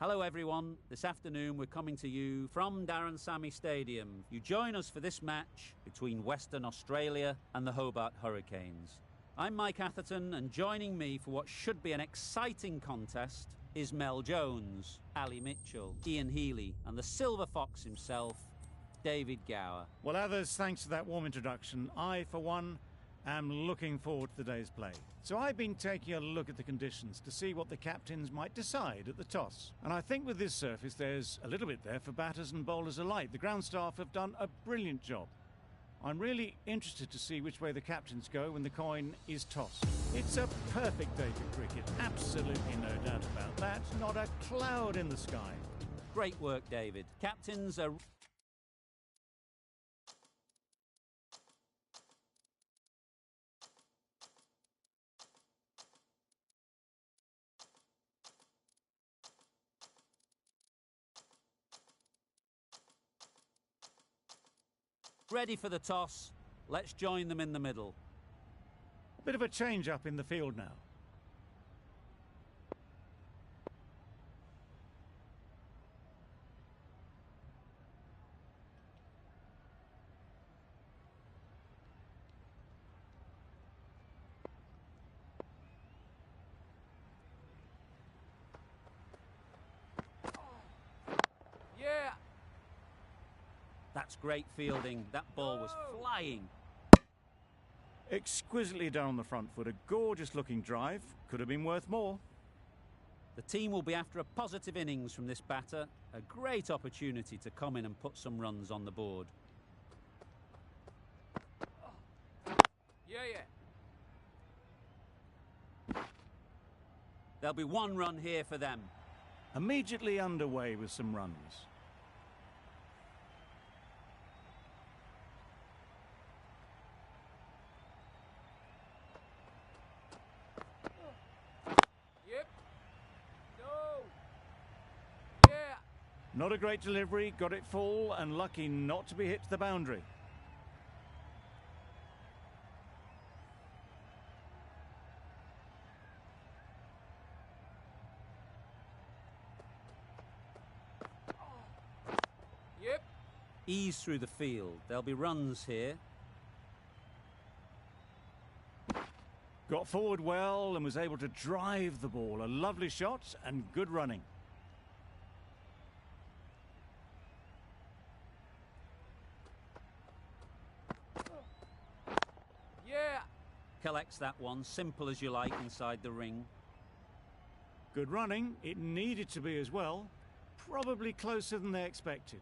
Hello everyone, this afternoon we're coming to you from Darren Sammy Stadium. You join us for this match between Western Australia and the Hobart Hurricanes. I'm Mike Atherton, and joining me for what should be an exciting contest is Mel Jones, Ali Mitchell, Ian Healy and the Silver Fox himself, David Gower. Well, others, thanks to that warm introduction, I, for one, am looking forward to the day's play. So I've been taking a look at the conditions to see what the captains might decide at the toss. And I think with this surface there's a little bit there for batters and bowlers alike. The ground staff have done a brilliant job. I'm really interested to see which way the captains go when the coin is tossed. It's a perfect day for cricket, absolutely no doubt about that. Not a cloud in the sky. Great work, David. Captains are... ready for the toss. Let's join them in the middle. A bit of a change up in the field now. Yeah! That's great fielding. That ball was flying. Exquisitely done on the front foot. A gorgeous looking drive. Could have been worth more. The team will be after a positive innings from this batter. A great opportunity to come in and put some runs on the board. Yeah. There'll be one run here for them. Immediately underway with some runs. Not a great delivery, got it full and lucky not to be hit to the boundary. Yep. Ease through the field. There'll be runs here. Got forward well and was able to drive the ball. A lovely shot and good running. Collects that one, simple as you like, inside the ring. Good running. It needed to be as well. Probably closer than they expected.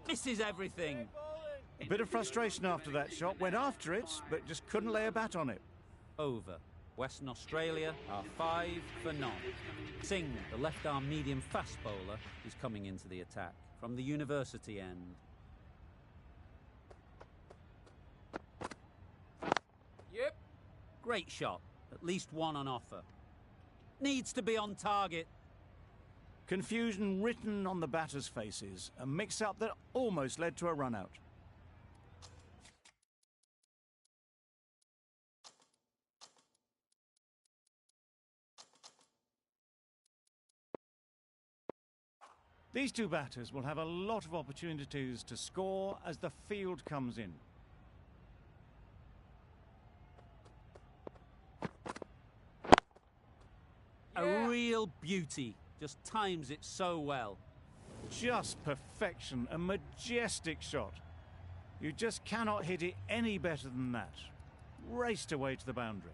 Misses everything. A bit of frustration after that shot. Went after it, but just couldn't lay a bat on it. Over. Western Australia are 5 for none. Singh, the left-arm medium fast bowler, is coming into the attack from the university end. Yep. Great shot. At least one on offer. Needs to be on target. Confusion written on the batters' faces. A mix-up that almost led to a run-out. These two batters will have a lot of opportunities to score as the field comes in. A real beauty. Just times it so well. Just perfection. A majestic shot. You just cannot hit it any better than that. Raced away to the boundary.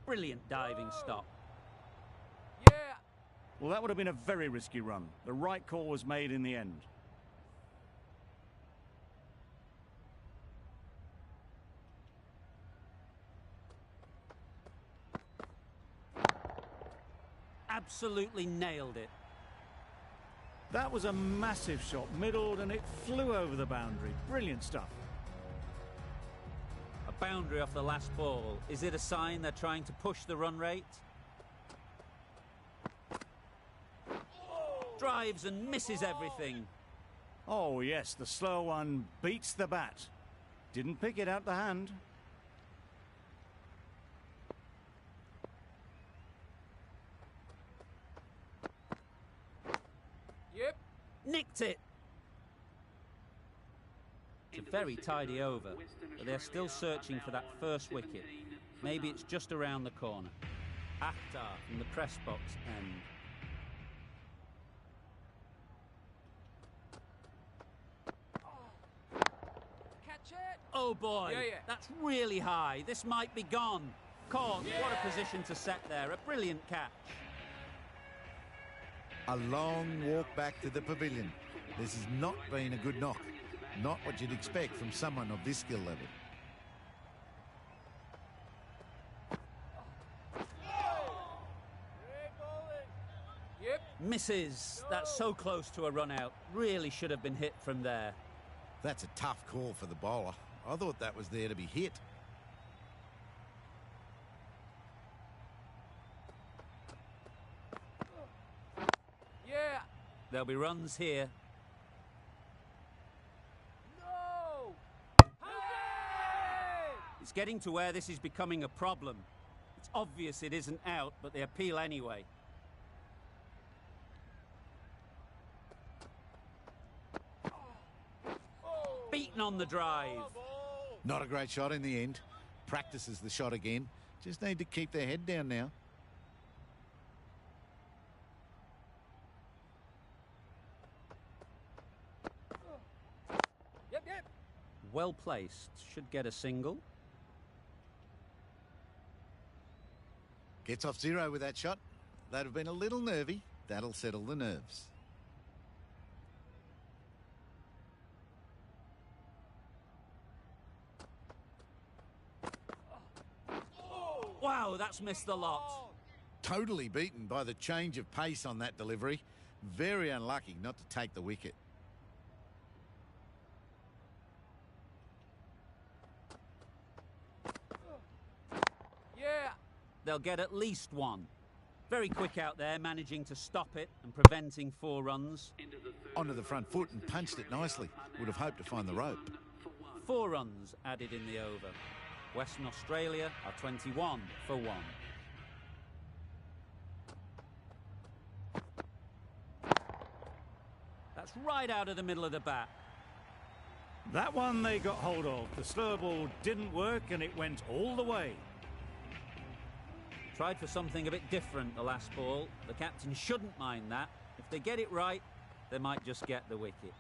Brilliant diving stop. Yeah. Well, that would have been a very risky run. The right call was made in the end. Absolutely nailed it. That was a massive shot, middled, and it flew over the boundary. Brilliant stuff. A boundary off the last ball. Is it a sign they're trying to push the run rate? drives and misses everything. Oh yes, the slow one beats the bat. Didn't pick it out the hand. Yep. Nicked it. It's a very tidy over, but they're still searching for that first wicket. Maybe it's just around the corner. Akhtar from the press box end. Catch it. Oh boy, Yeah. that's really high. This might be gone. Caught. What a position to set there. A brilliant catch. A long walk back to the pavilion. This has not been a good knock. Not what you'd expect from someone of this skill level. Yep. Misses. That's so close to a run out. Really should have been hit from there. That's a tough call for the bowler. I thought that was there to be hit. Yeah. There'll be runs here. No. It's getting to where this is becoming a problem. It's obvious it isn't out, but they appeal anyway. Beaten on the drive. Not a great shot in the end. Practices the shot again. Just need to keep their head down now. Yep. Well placed. Should get a single. Gets off zero with that shot. They'd have been a little nervy. That'll settle the nerves. Wow, that's missed the lot. Totally beaten by the change of pace on that delivery. Very unlucky not to take the wicket. Yeah. They'll get at least one. Very quick out there, managing to stop it and preventing 4 runs. Onto the front foot and punched it nicely. Would have hoped to find the rope. 4 runs added in the over. Western Australia are 21 for 1. That's right out of the middle of the bat. That one they got hold of. The slow ball didn't work and it went all the way. Tried for something a bit different the last ball. The captain shouldn't mind that. If they get it right, they might just get the wicket.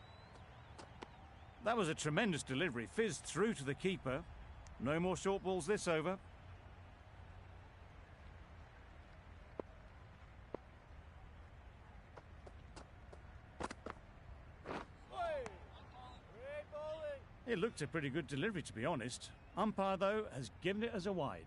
That was a tremendous delivery. Fizzed through to the keeper. No more short balls this over. It looked a pretty good delivery, to be honest. Umpire, though, has given it as a wide.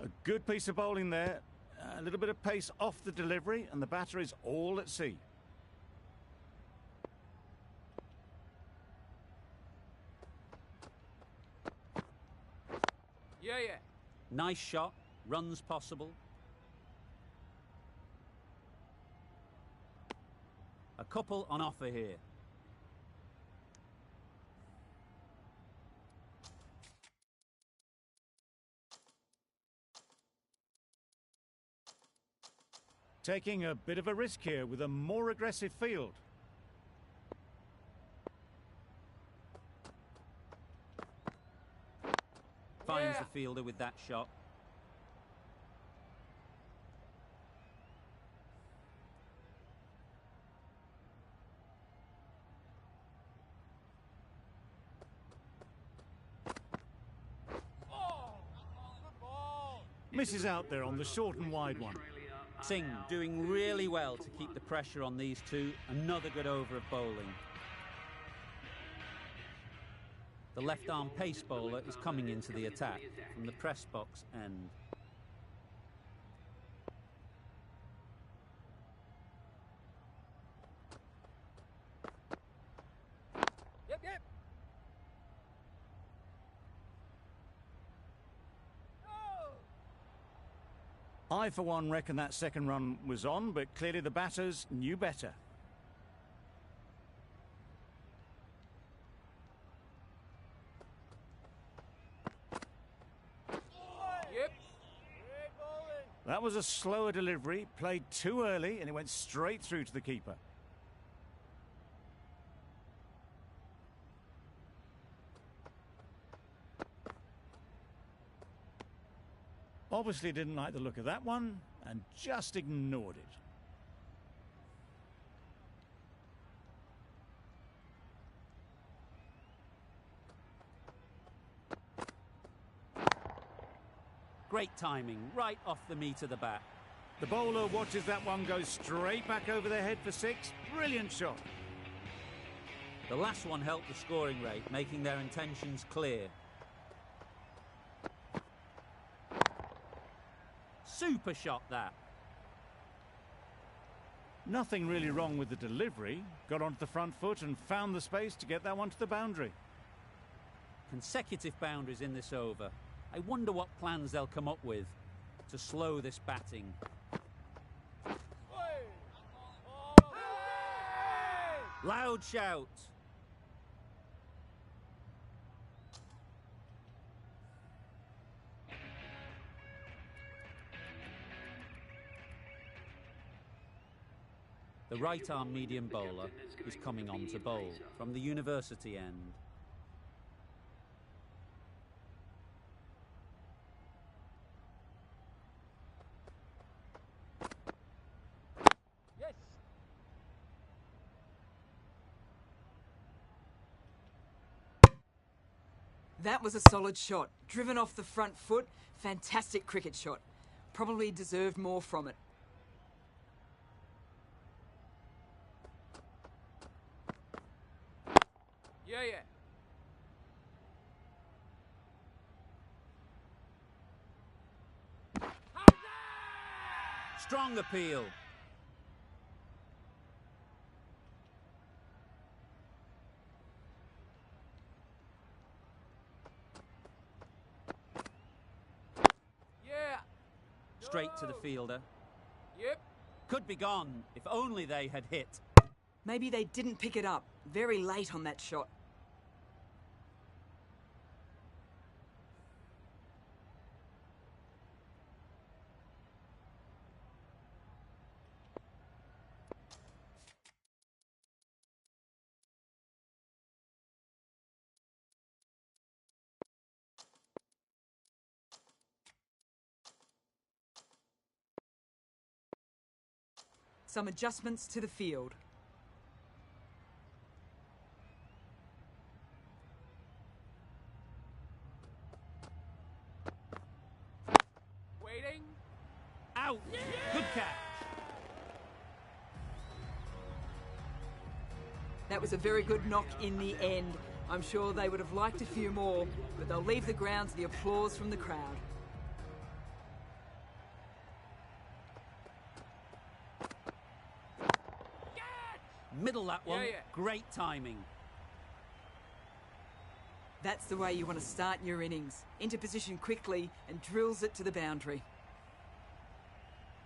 A good piece of bowling there. A little bit of pace off the delivery, and the batter is all at sea. Yeah. Nice shot. Runs possible. A couple on offer here. Taking a bit of a risk here with a more aggressive field. Finds the fielder with that shot. Misses out there on the short and wide one. Singh doing really well to keep the pressure on these two. Another good over of bowling. The left-arm pace bowler is coming into the attack from the press box end. Yep. I, for one, reckon that second run was on, but clearly the batters knew better. Yep. That was a slower delivery, played too early, and it went straight through to the keeper. Obviously didn't like the look of that one and just ignored it. Great timing, right off the meat of the bat. The bowler watches that one go straight back over their head for 6. Brilliant shot. The last one helped the scoring rate, making their intentions clear. Super shot, that. Nothing really wrong with the delivery. Got onto the front foot and found the space to get that one to the boundary. Consecutive boundaries in this over. I wonder what plans they'll come up with to slow this batting. Loud shout. The right-arm medium bowler is coming on to bowl from the university end. Yes. That was a solid shot. Driven off the front foot. Fantastic cricket shot. Probably deserved more from it. Yeah, yeah. Strong appeal. Yeah. Straight to the fielder. Yep. Could be gone if only they had hit. Maybe they didn't pick it up. Very late on that shot. Some adjustments to the field. Waiting. Out. Good catch. That was a very good knock in the end. I'm sure they would have liked a few more, but they'll leave the ground to the applause from the crowd. Middle that one. Yeah, yeah. Great timing. That's the way you want to start your innings. Into position quickly and drills it to the boundary.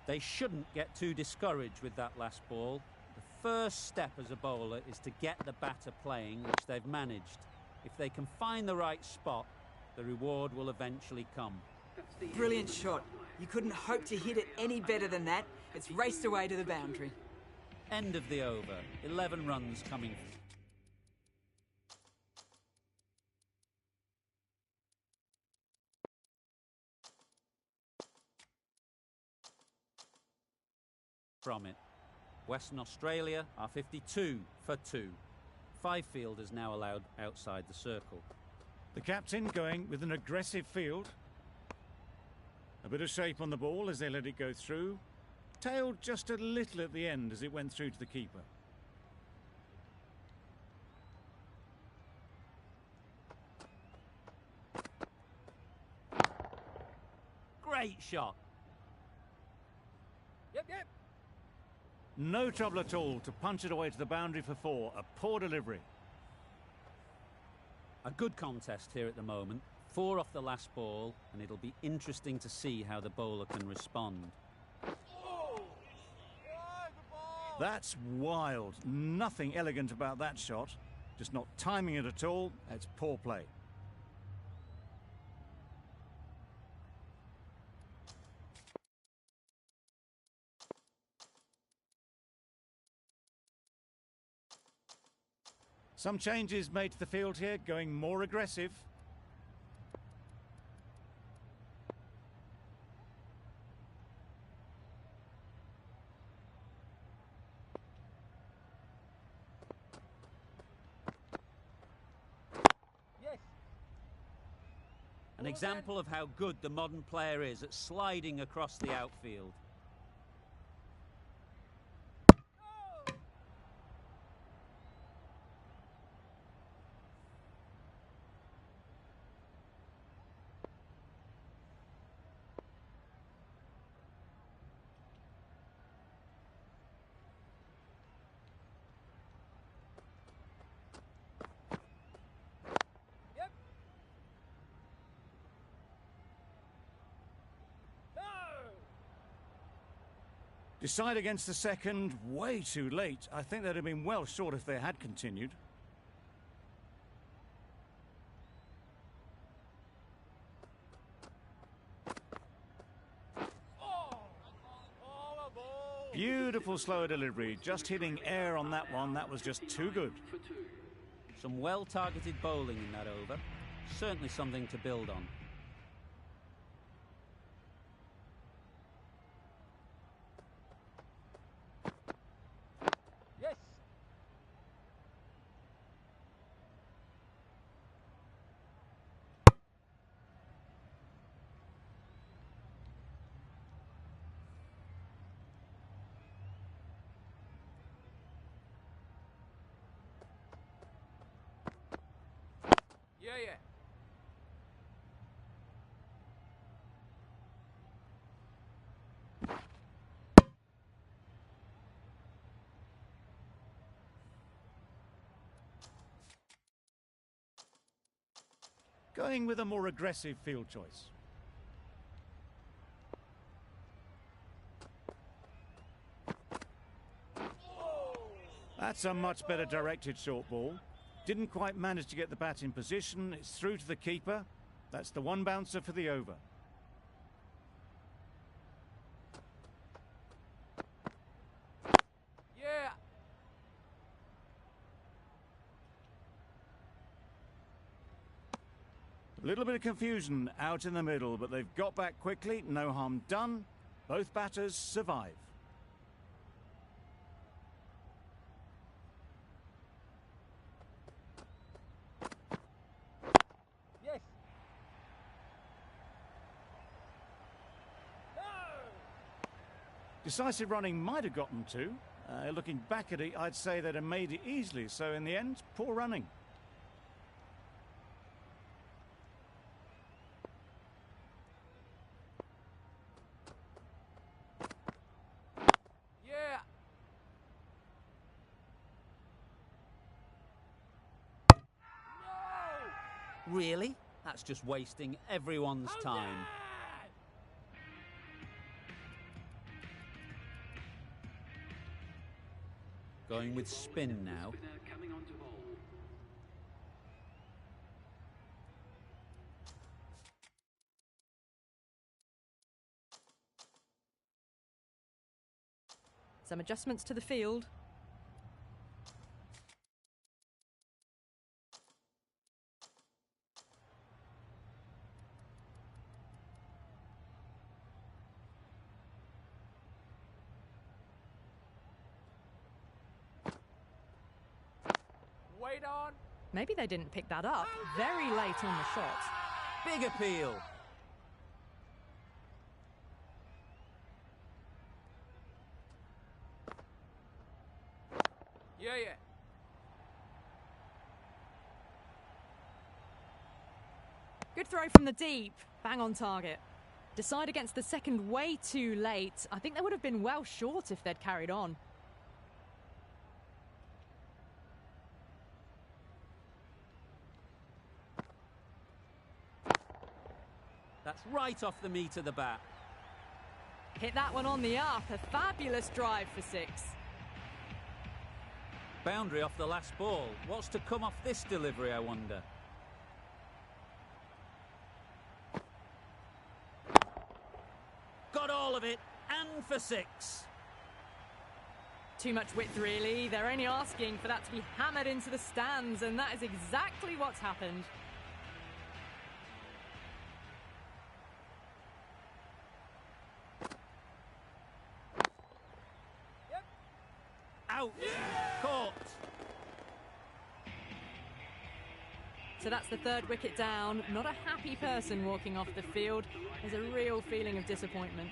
They shouldn't get too discouraged with that last ball. The first step as a bowler is to get the batter playing, which they've managed. If they can find the right spot, the reward will eventually come. Brilliant shot. You couldn't hope to hit it any better than that. It's raced away to the boundary. End of the over. 11 runs coming. From it. Western Australia are 52 for 2. 5 fielders now allowed outside the circle. The captain going with an aggressive field. A bit of shape on the ball as they let it go through. Tailed just a little at the end as it went through to the keeper. Great shot. Yep, yep. No trouble at all to punch it away to the boundary for 4. A poor delivery. A good contest here at the moment. 4 off the last ball, and it'll be interesting to see how the bowler can respond. That's wild. Nothing elegant about that shot. Just not timing it at all. It's poor play. Some changes made to the field here, going more aggressive. An example of how good the modern player is at sliding across the outfield. Decide against the second, way too late. I think they'd have been well short if they had continued. Beautiful slower delivery, just hitting air on that one. That was just too good. Some well-targeted bowling in that over. Certainly something to build on. Yeah. Going with a more aggressive field choice. That's a much better directed short ball. Didn't quite manage to get the bat in position. It's through to the keeper. That's the one bouncer for the over. Yeah. A little bit of confusion out in the middle, but they've got back quickly. No harm done. Both batters survive. Yes. No. Decisive running might have gotten two. Looking back at it, I'd say they'd have made it easily. So in the end, poor running. Yeah. No. Really? That's just wasting everyone's time. Going with spin now. Some adjustments to the field. Wait on. Maybe they didn't pick that up. Very late on the shot. Big appeal. Yeah. Good throw from the deep. Bang on target. Decide against the second way too late. I think they would have been well short if they'd carried on. That's right off the meat of the bat. Hit that one on the up. A fabulous drive for 6. Boundary off the last ball. What's to come off this delivery, I wonder? Got all of it, and for 6. Too much width, really. They're only asking for that to be hammered into the stands, and that is exactly what's happened. Yep. Out! Caught! So that's the 3rd wicket down. Not a happy person walking off the field. There's a real feeling of disappointment.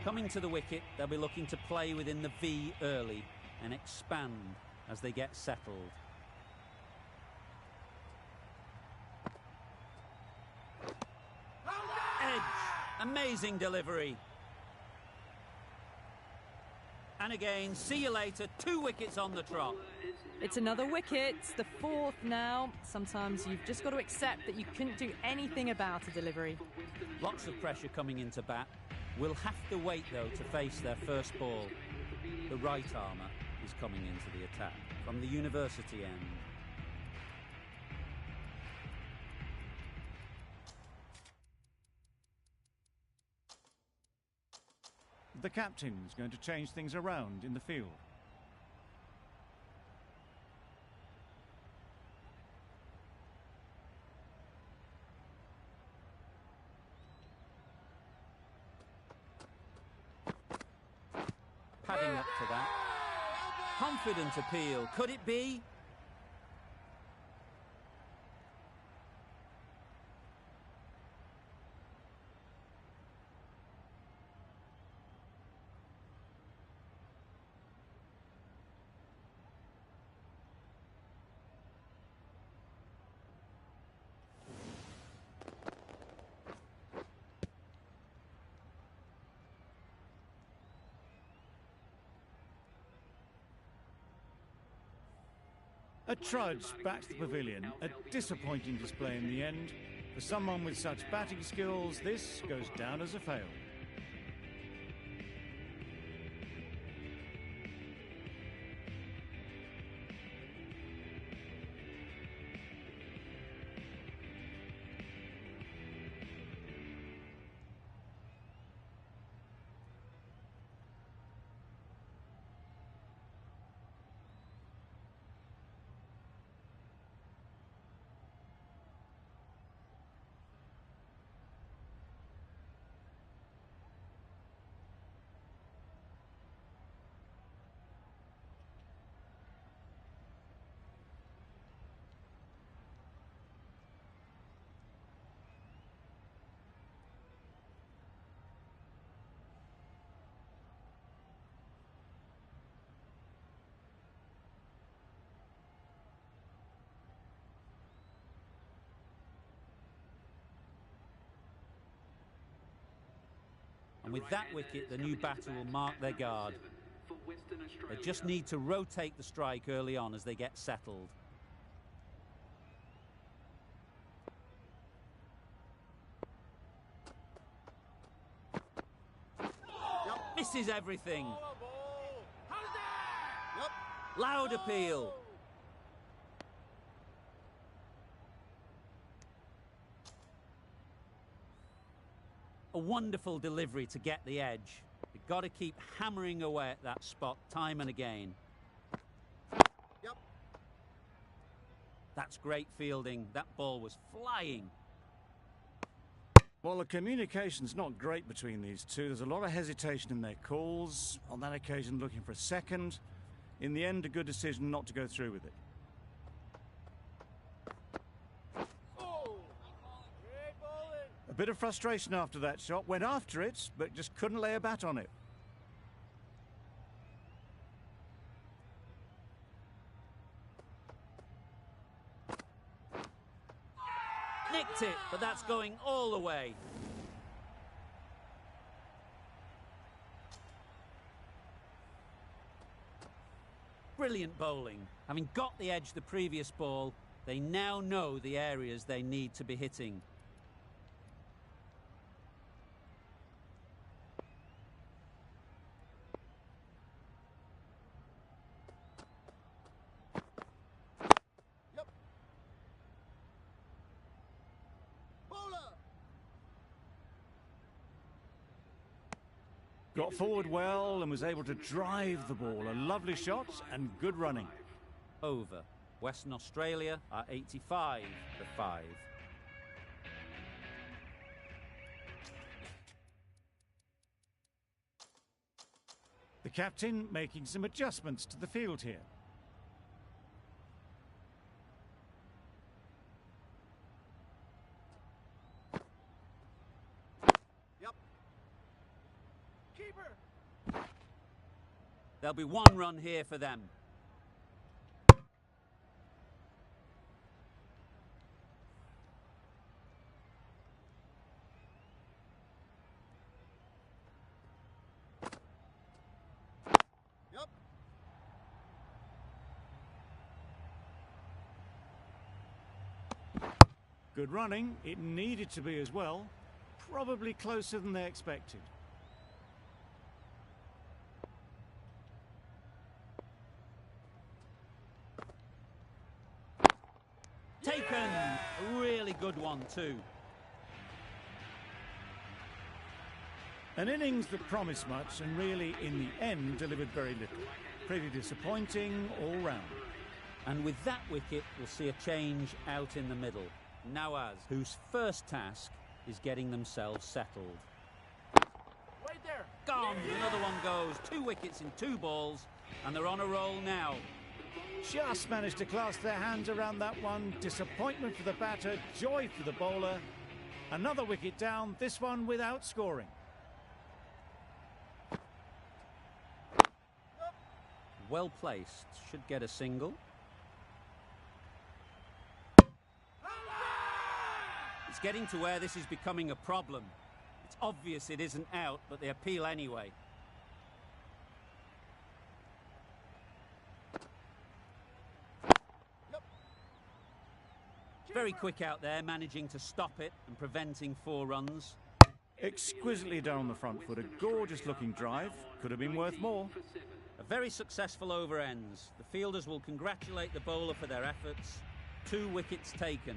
Coming to the wicket, they'll be looking to play within the V early and expand as they get settled. Edge! Amazing delivery. And again, see you later. 2 wickets on the trot. It's another wicket, the 4th now. Sometimes you've just got to accept that you couldn't do anything about a delivery. Lots of pressure coming into bat. Will have to wait, though, to face their first ball. The right armour is coming into the attack from the university end. The captain's going to change things around in the field. Padding up to that. Confident appeal. Could it be? A trudge back to the pavilion. A disappointing display in the end. For someone with such batting skills, this goes down as a fail. And with that wicket, the new batter will mark their guard. They just need to rotate the strike early on as they get settled. Misses everything. Loud appeal. A wonderful delivery to get the edge. You've got to keep hammering away at that spot time and again. Yep. That's great fielding. That ball was flying. Well, the communication's not great between these two. There's a lot of hesitation in their calls. On that occasion, looking for a second. In the end, a good decision not to go through with it. A bit of frustration after that shot. Went after it, but just couldn't lay a bat on it. Nicked it, but that's going all the way. Brilliant bowling. Having got the edge the previous ball, they now know the areas they need to be hitting. Got forward well and was able to drive the ball. A lovely shot and good running. Over. Western Australia are 85 for 5. The captain making some adjustments to the field here. Yep. Keeper. There'll be one run here for them. Yep. Good running. It needed to be as well. Probably closer than they expected. Taken! A really good one too. An innings that promised much and really, in the end, delivered very little. Pretty disappointing all round. And with that wicket, we'll see a change out in the middle. Nawaz, whose first task is getting themselves settled. Wait there. Gone! Another one goes. 2 wickets in 2 balls, and they're on a roll now. Just managed to clasp their hands around that one. Disappointment for the batter, joy for the bowler. Another wicket down, this one without scoring. Well placed. Should get a single. It's getting to where this is becoming a problem. It's obvious it isn't out, but they appeal anyway. Very quick out there, managing to stop it and preventing 4 runs. Exquisitely done on the front foot. A gorgeous looking drive. Could have been worth more. A very successful over ends. The fielders will congratulate the bowler for their efforts. 2 wickets taken.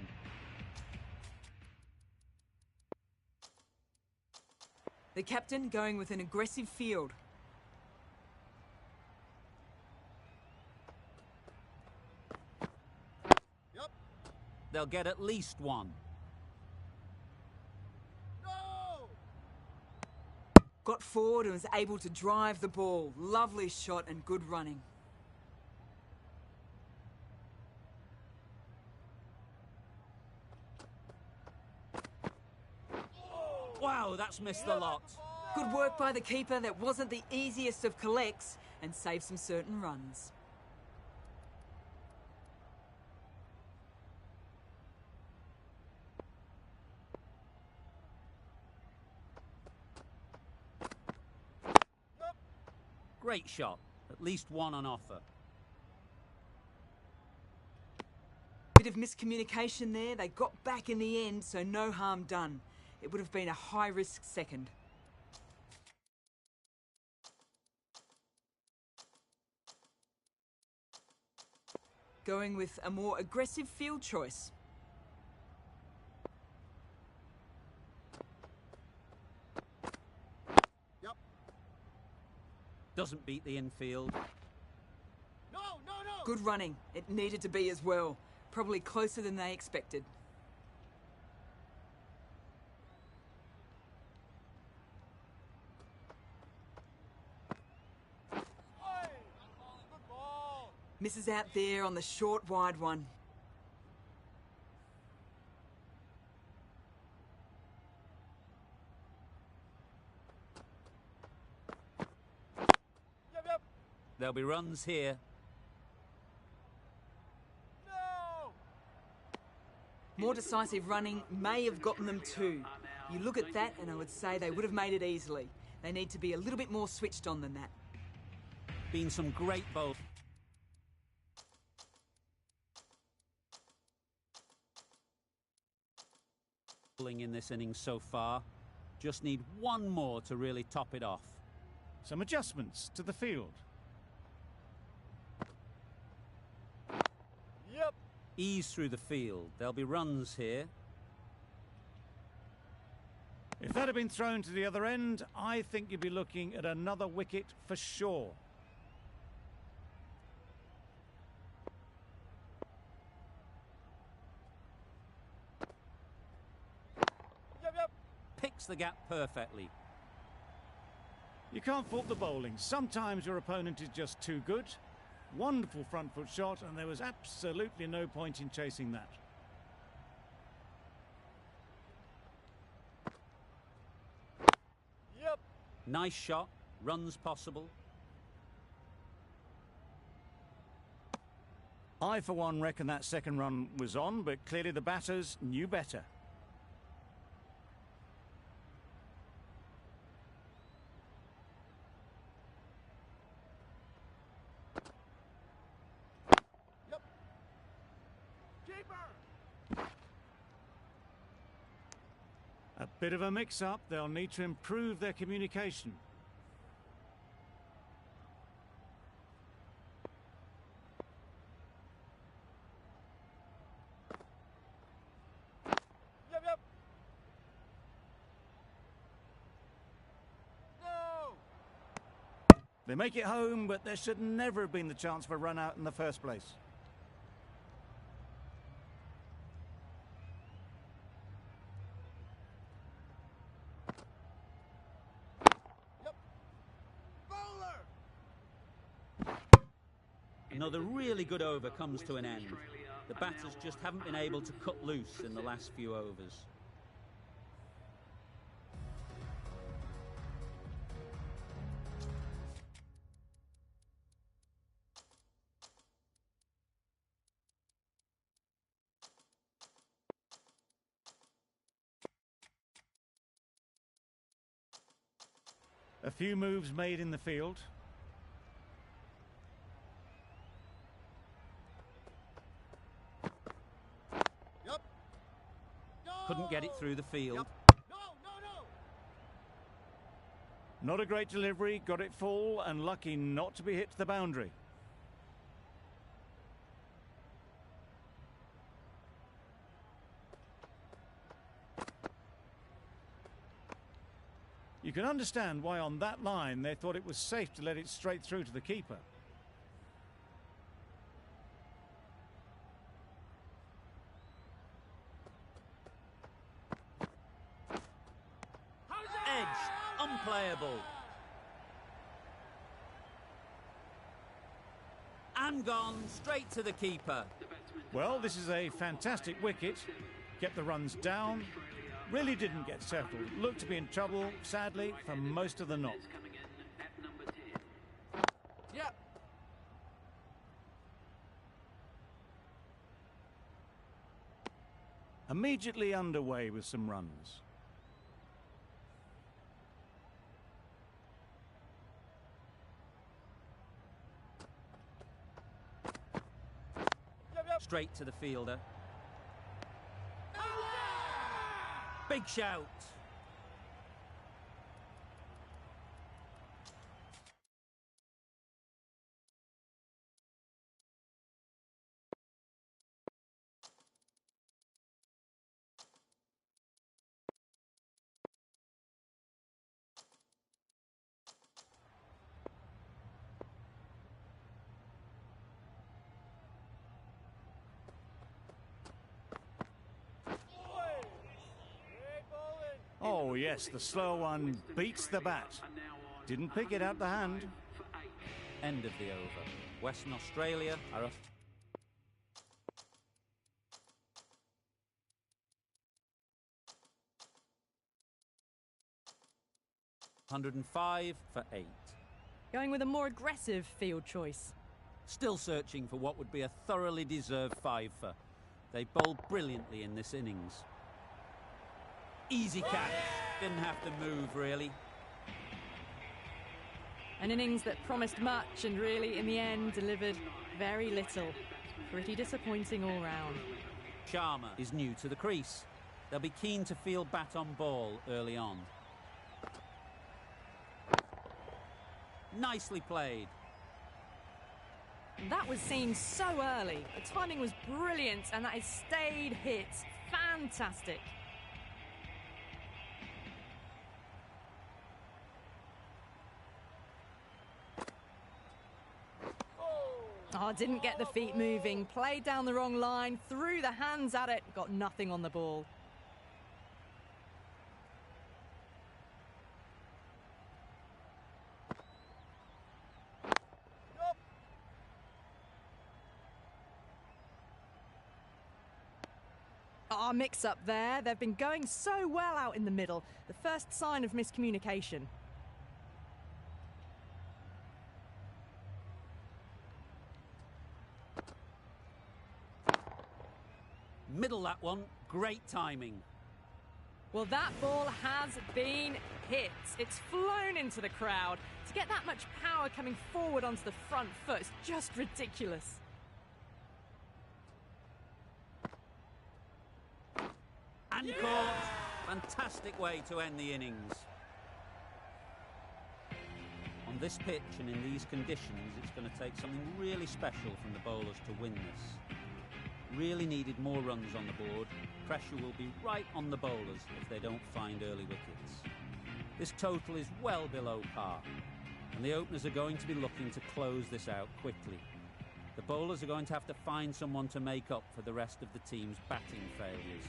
The captain going with an aggressive field. Yep. They'll get at least 1. No! Got forward and was able to drive the ball. Lovely shot and good running. Wow, that's missed a lot. Good work by the keeper. That wasn't the easiest of collects and saved some certain runs. Great shot. At least 1 on offer. Bit of miscommunication there. They got back in the end, so no harm done. It would have been a high-risk second. Going with a more aggressive field choice. Yep. Doesn't beat the infield. No, no, no! Good running. It needed to be as well. Probably closer than they expected. Good ball. Misses out there on the short, wide one. Yep, yep. There'll be runs here. No! More decisive running may have gotten them 2. You look at that and I would say they would have made it easily. They need to be a little bit more switched on than that. Been some great bowling. In this innings so far. Just need 1 more to really top it off. Some adjustments to the field. Yep. Ease through the field. There'll be runs here. If that had been thrown to the other end, I think you'd be looking at another wicket for sure. Yep. Picks the gap perfectly. You can't fault the bowling. Sometimes your opponent is just too good. Wonderful front foot shot, and there was absolutely no point in chasing that. Yep. Nice shot, runs possible. I, for one, reckon that second run was on, but clearly the batters knew better. Yep. Keeper. A bit of a mix-up. They'll need to improve their communication. Yep. No. They make it home, but there should never have been the chance for a run out in the first place. Bowler. Another really good over comes to an end. The batters just haven't been able to cut loose in the last few overs. A few moves made in the field. Yep. No. Couldn't get it through the field. No. Not a great delivery, got it full and lucky not to be hit to the boundary. You can understand why on that line they thought it was safe to let it straight through to the keeper. Edge, unplayable. And gone straight to the keeper. Well, this is a fantastic wicket. Kept the runs down. Really didn't get settled. Looked to be in trouble, sadly, for most of the knock. Yep. Immediately underway with some runs. Yep. Straight to the fielder. Big shout. Oh yes, the slow one beats the bat. Didn't pick it out the hand. End of the over. Western Australia are a 105 for 8. Going with a more aggressive field choice. Still searching for what would be a thoroughly deserved fiver. They bowled brilliantly in this innings. Easy catch. Didn't have to move, really. An innings that promised much and really, in the end, delivered very little. Pretty disappointing all round. Sharma is new to the crease. They'll be keen to field bat on ball early on. Nicely played. That was seen so early. The timing was brilliant, and that is stayed hit. Fantastic. Oh, didn't get the feet moving, played down the wrong line, threw the hands at it, got nothing on the ball. Ah, mix up there. They've been going so well out in the middle. The first sign of miscommunication. Middle that one, great timing. Well, that ball has been hit. It's flown into the crowd. To get that much power coming forward onto the front foot is just ridiculous. And caught. Fantastic way to end the innings. On this pitch and in these conditions, it's going to take something really special from the bowlers to win this. Really needed more runs on the board. Pressure will be right on the bowlers if they don't find early wickets. This total is well below par, and the openers are going to be looking to close this out quickly. The bowlers are going to have to find someone to make up for the rest of the team's batting failures.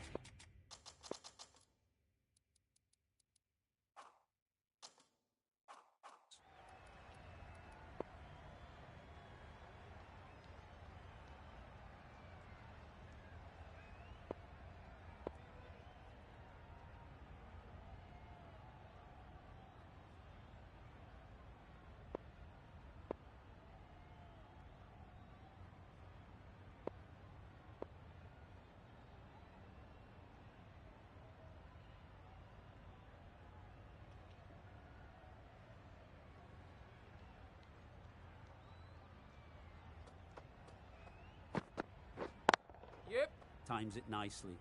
Yep. Times it nicely.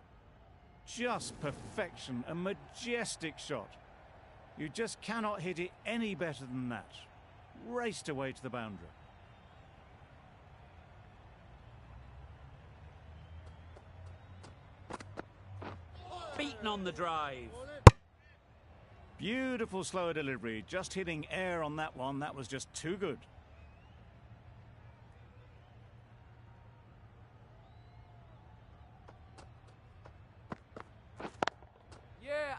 Just perfection, a majestic shot. You just cannot hit it any better than that. Raced away to the boundary. Beaten on the drive. Beautiful slower delivery, just hitting air on that one. That was just too good. Yeah.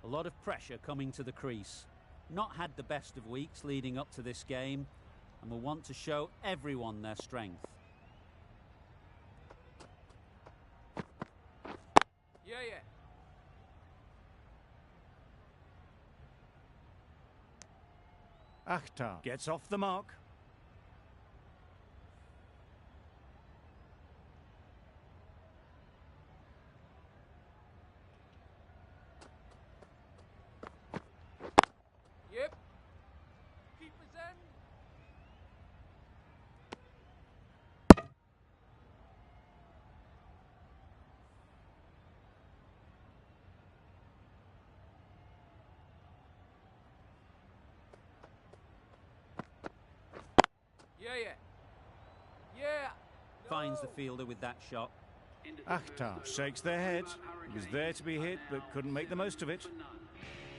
A lot of pressure coming to the crease. Not had the best of weeks leading up to this game, and will want to show everyone their strength. Yeah, yeah. Akhtar gets off the mark. Yep. Keeper's end. Yeah, yeah. Yeah. Finds the fielder with that shot. Akhtar shakes their head. He was there to be hit, but couldn't make the most of it.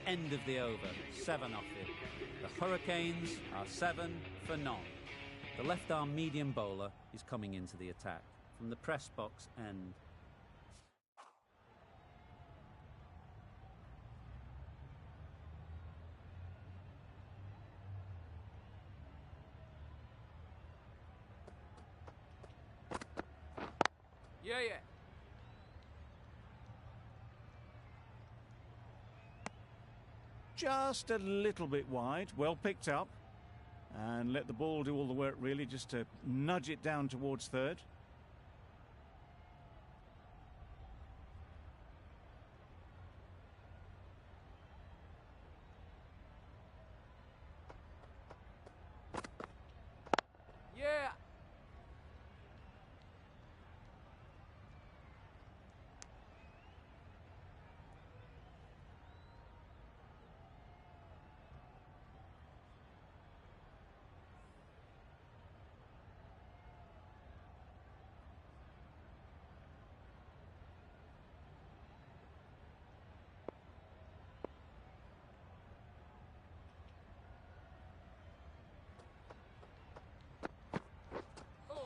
End of the over, 7 off it. The Hurricanes are 7 for none. The left-arm medium bowler is coming into the attack from the press box end. Yeah, yeah. Just a little bit wide, well picked up. And let the ball do all the work really, just to nudge it down towards third. Yeah.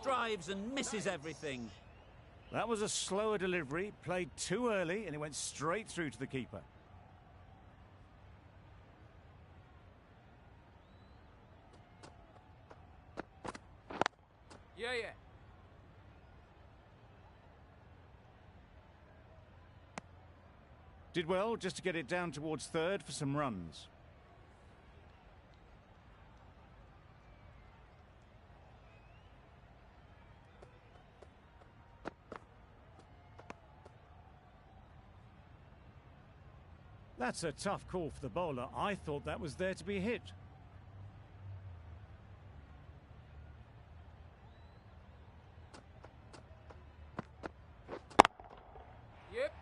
drives and misses everything. That was a slower delivery, played too early, and it went straight through to the keeper. Yeah, yeah. Did well just to get it down towards third for some runs. That's a tough call for the bowler. I thought that was there to be hit. Yep.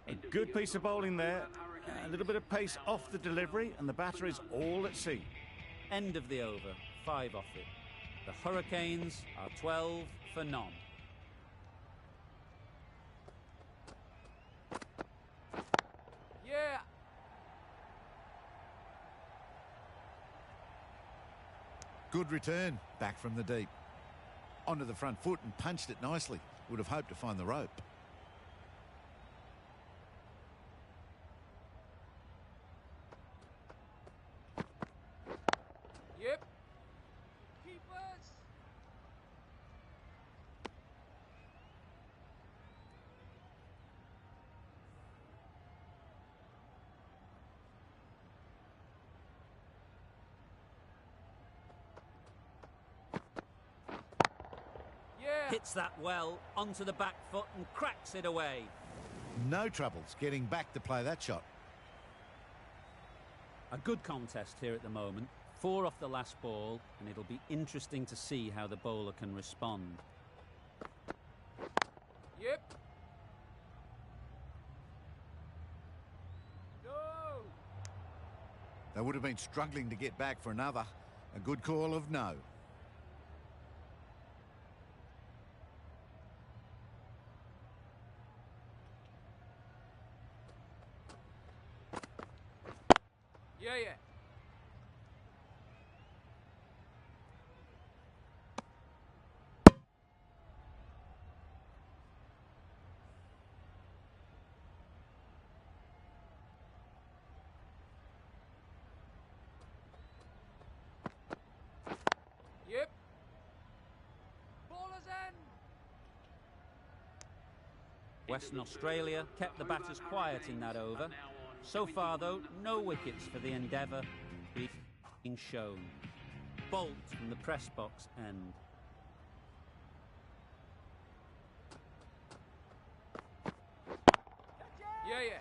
A good piece of bowling there. A little bit of pace off the delivery, and the batter is all at sea. End of the over, 5 off it. The Hurricanes are 12 for none. Yeah. Good return, back from the deep. Onto the front foot and punched it nicely. Would have hoped to find the rope. Yep. Keepers. Yeah. Hits that well onto the back foot and cracks it away. No troubles getting back to play that shot. A good contest here at the moment. 4 off the last ball, and it'll be interesting to see how the bowler can respond. Yep. No. They would have been struggling to get back for another. A good call of no. Yeah, yeah. Yep. Ballers end. Western Australia kept the batters quiet in that over. So far, though, no wickets for the endeavour being shown. Bolt from the press box end. Yeah, yeah.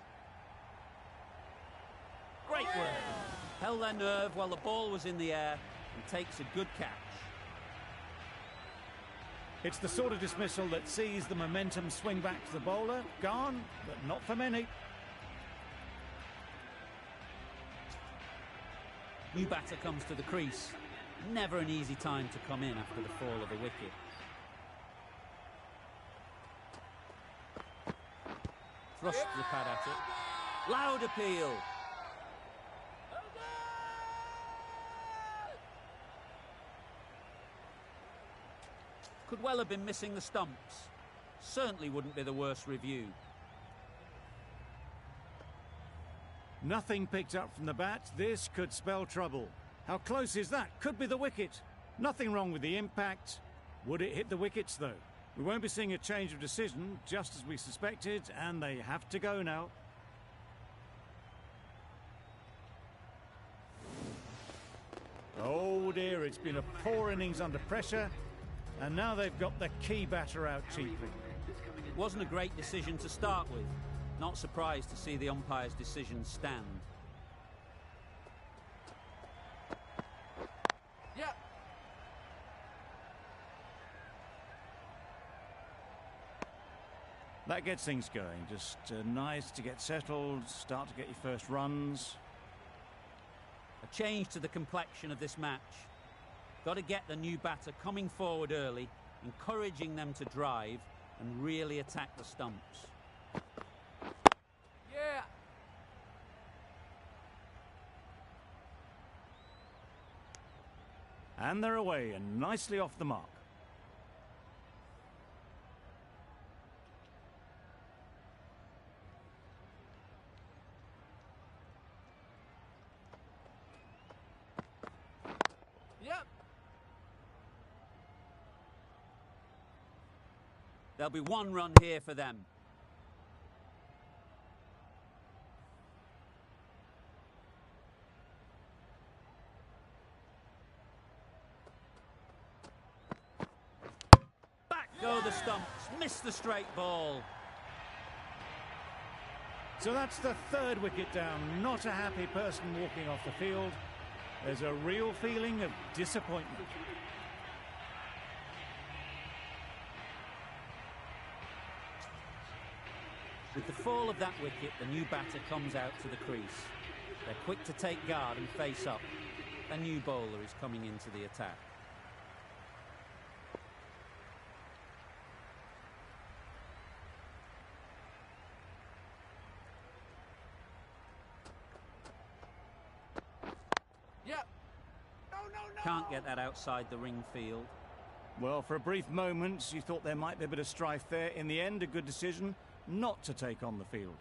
Great work. Held their nerve while the ball was in the air and takes a good catch. It's the sort of dismissal that sees the momentum swing back to the bowler. Gone, but not for many. New batter comes to the crease. Never an easy time to come in after the fall of a wicket. Thrust the pad at it. Loud appeal. Could well have been missing the stumps. Certainly wouldn't be the worst review. Nothing picked up from the bat. This could spell trouble. How close is that? Could be the wicket. Nothing wrong with the impact. Would it hit the wickets, though? We won't be seeing a change of decision, just as we suspected, and they have to go now. Oh dear, it's been a poor innings under pressure, and now they've got the key batter out cheaply. Wasn't a great decision to start with. Not surprised to see the umpire's decision stand. Yeah. That gets things going. Just nice to get settled, start to get your first runs. A change to the complexion of this match. Got to get the new batter coming forward early, encouraging them to drive and really attack the stumps. Yeah. And they're away and nicely off the mark. Yep. There'll be one run here for them. Back go the stumps, missed the straight ball. So that's the third wicket down. Not a happy person walking off the field. There's a real feeling of disappointment. With the fall of that wicket, the new batter comes out to the crease. They're quick to take guard and face up. A new bowler is coming into the attack. Yep. No, no, no. Can't get that outside the ring field. Well, for a brief moment, you thought there might be a bit of strife there. In the end, a good decision not to take on the field.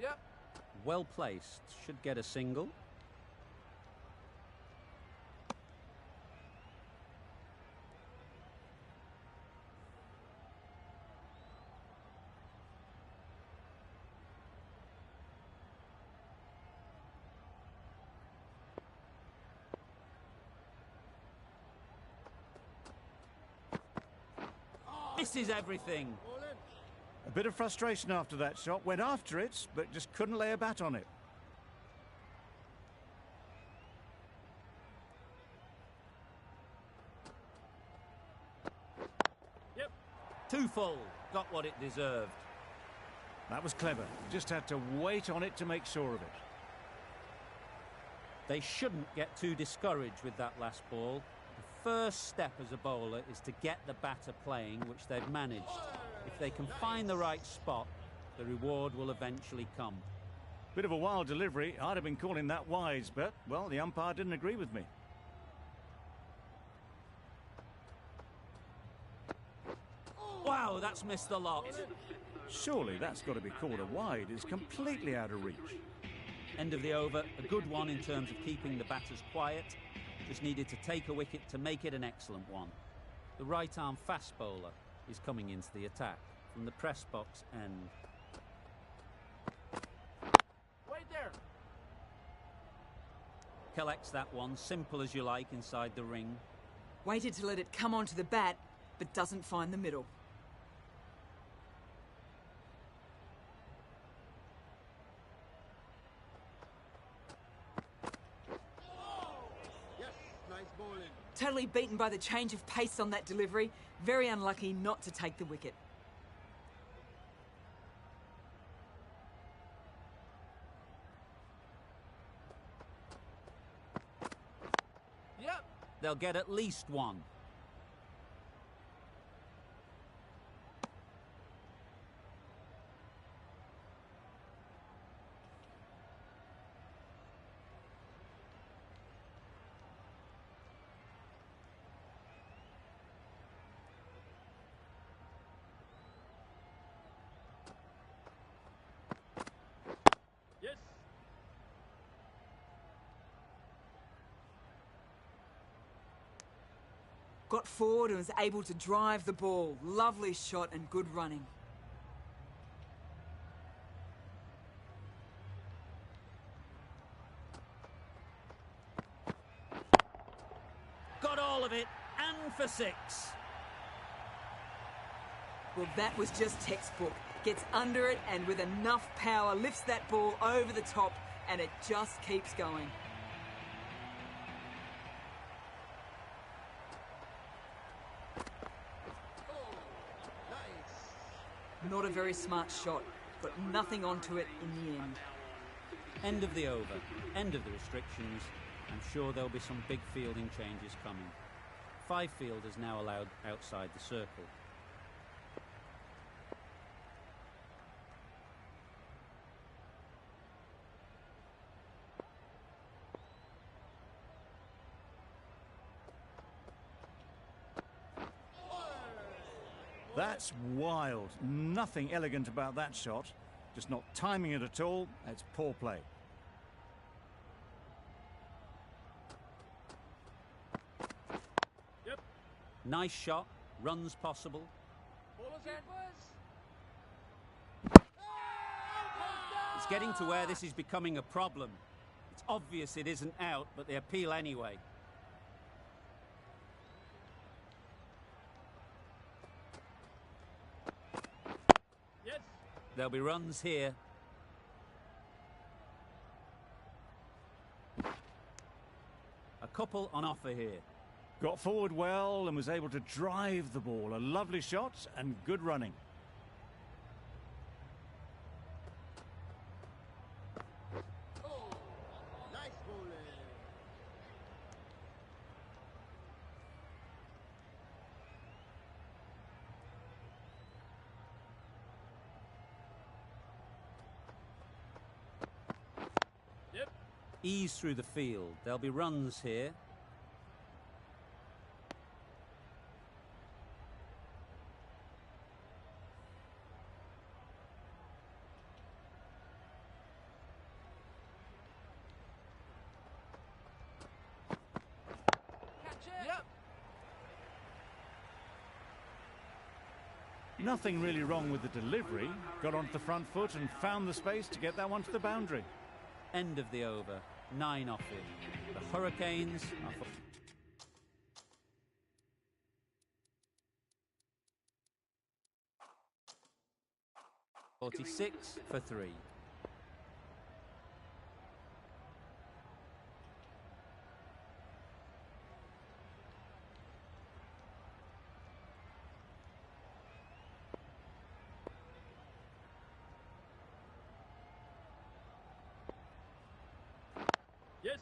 Yep. Well placed, should get a single. Misses everything. A bit of frustration after that shot. Went after it, but just couldn't lay a bat on it. Yep. Too full, got what it deserved. That was clever. Just had to wait on it to make sure of it. They shouldn't get too discouraged with that last ball. The first step as a bowler is to get the batter playing, which they've managed. If they can find the right spot, the reward will eventually come. Bit of a wild delivery. I'd have been calling that wise, but, well, the umpire didn't agree with me. Wow, that's missed the lot. Surely that's got to be called a wide. It's completely out of reach. End of the over, a good one in terms of keeping the batters quiet. Just needed to take a wicket to make it an excellent one. The right-arm fast bowler is coming into the attack from the press box end. Wait there. Collects that one, simple as you like, inside the ring. Waited to let it come onto the bat, but doesn't find the middle. Totally beaten by the change of pace on that delivery. Very unlucky not to take the wicket. Yep. They'll get at least one. Yes. Got forward and was able to drive the ball. Lovely shot and good running. Got all of it, and for six. Well, that was just textbook. Gets under it and with enough power lifts that ball over the top and it just keeps going. Not a very smart shot. got nothing onto it in the end. End of the over, end of the restrictions. I'm sure there'll be some big fielding changes coming. 5 fielders now allowed outside the circle. That's wild. Nothing elegant about that shot. Just not timing it at all. It's poor play. Yep. Nice shot, runs possible. Ballers in. It's getting to where this is becoming a problem. It's obvious it isn't out, but they appeal anyway. Yes. There'll be runs here. A couple on offer here. Got forward well and was able to drive the ball. A lovely shot and good running. Nice bowling. Yep. Ease through the field. There'll be runs here. Yep. Nothing really wrong with the delivery. Got onto the front foot and found the space to get that one to the boundary. End of the over. 9 off it. The Hurricanes are 46 for 3. Yes.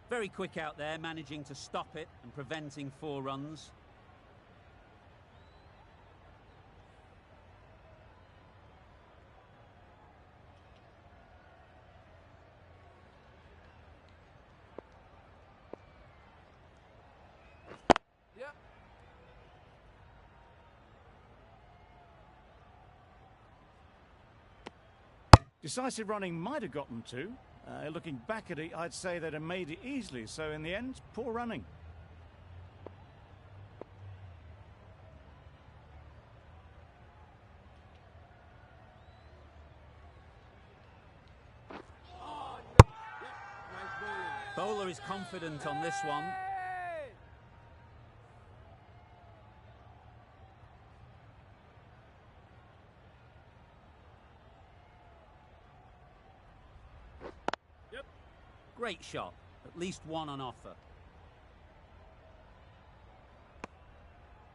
Very quick out there, managing to stop it and preventing 4 runs. Yep. Decisive running might have gotten 2. Looking back at it, I'd say they'd have made it easily. So in the end, poor running. Bowler is confident on this one. Hey! Yep. Great shot. At least 1 on offer.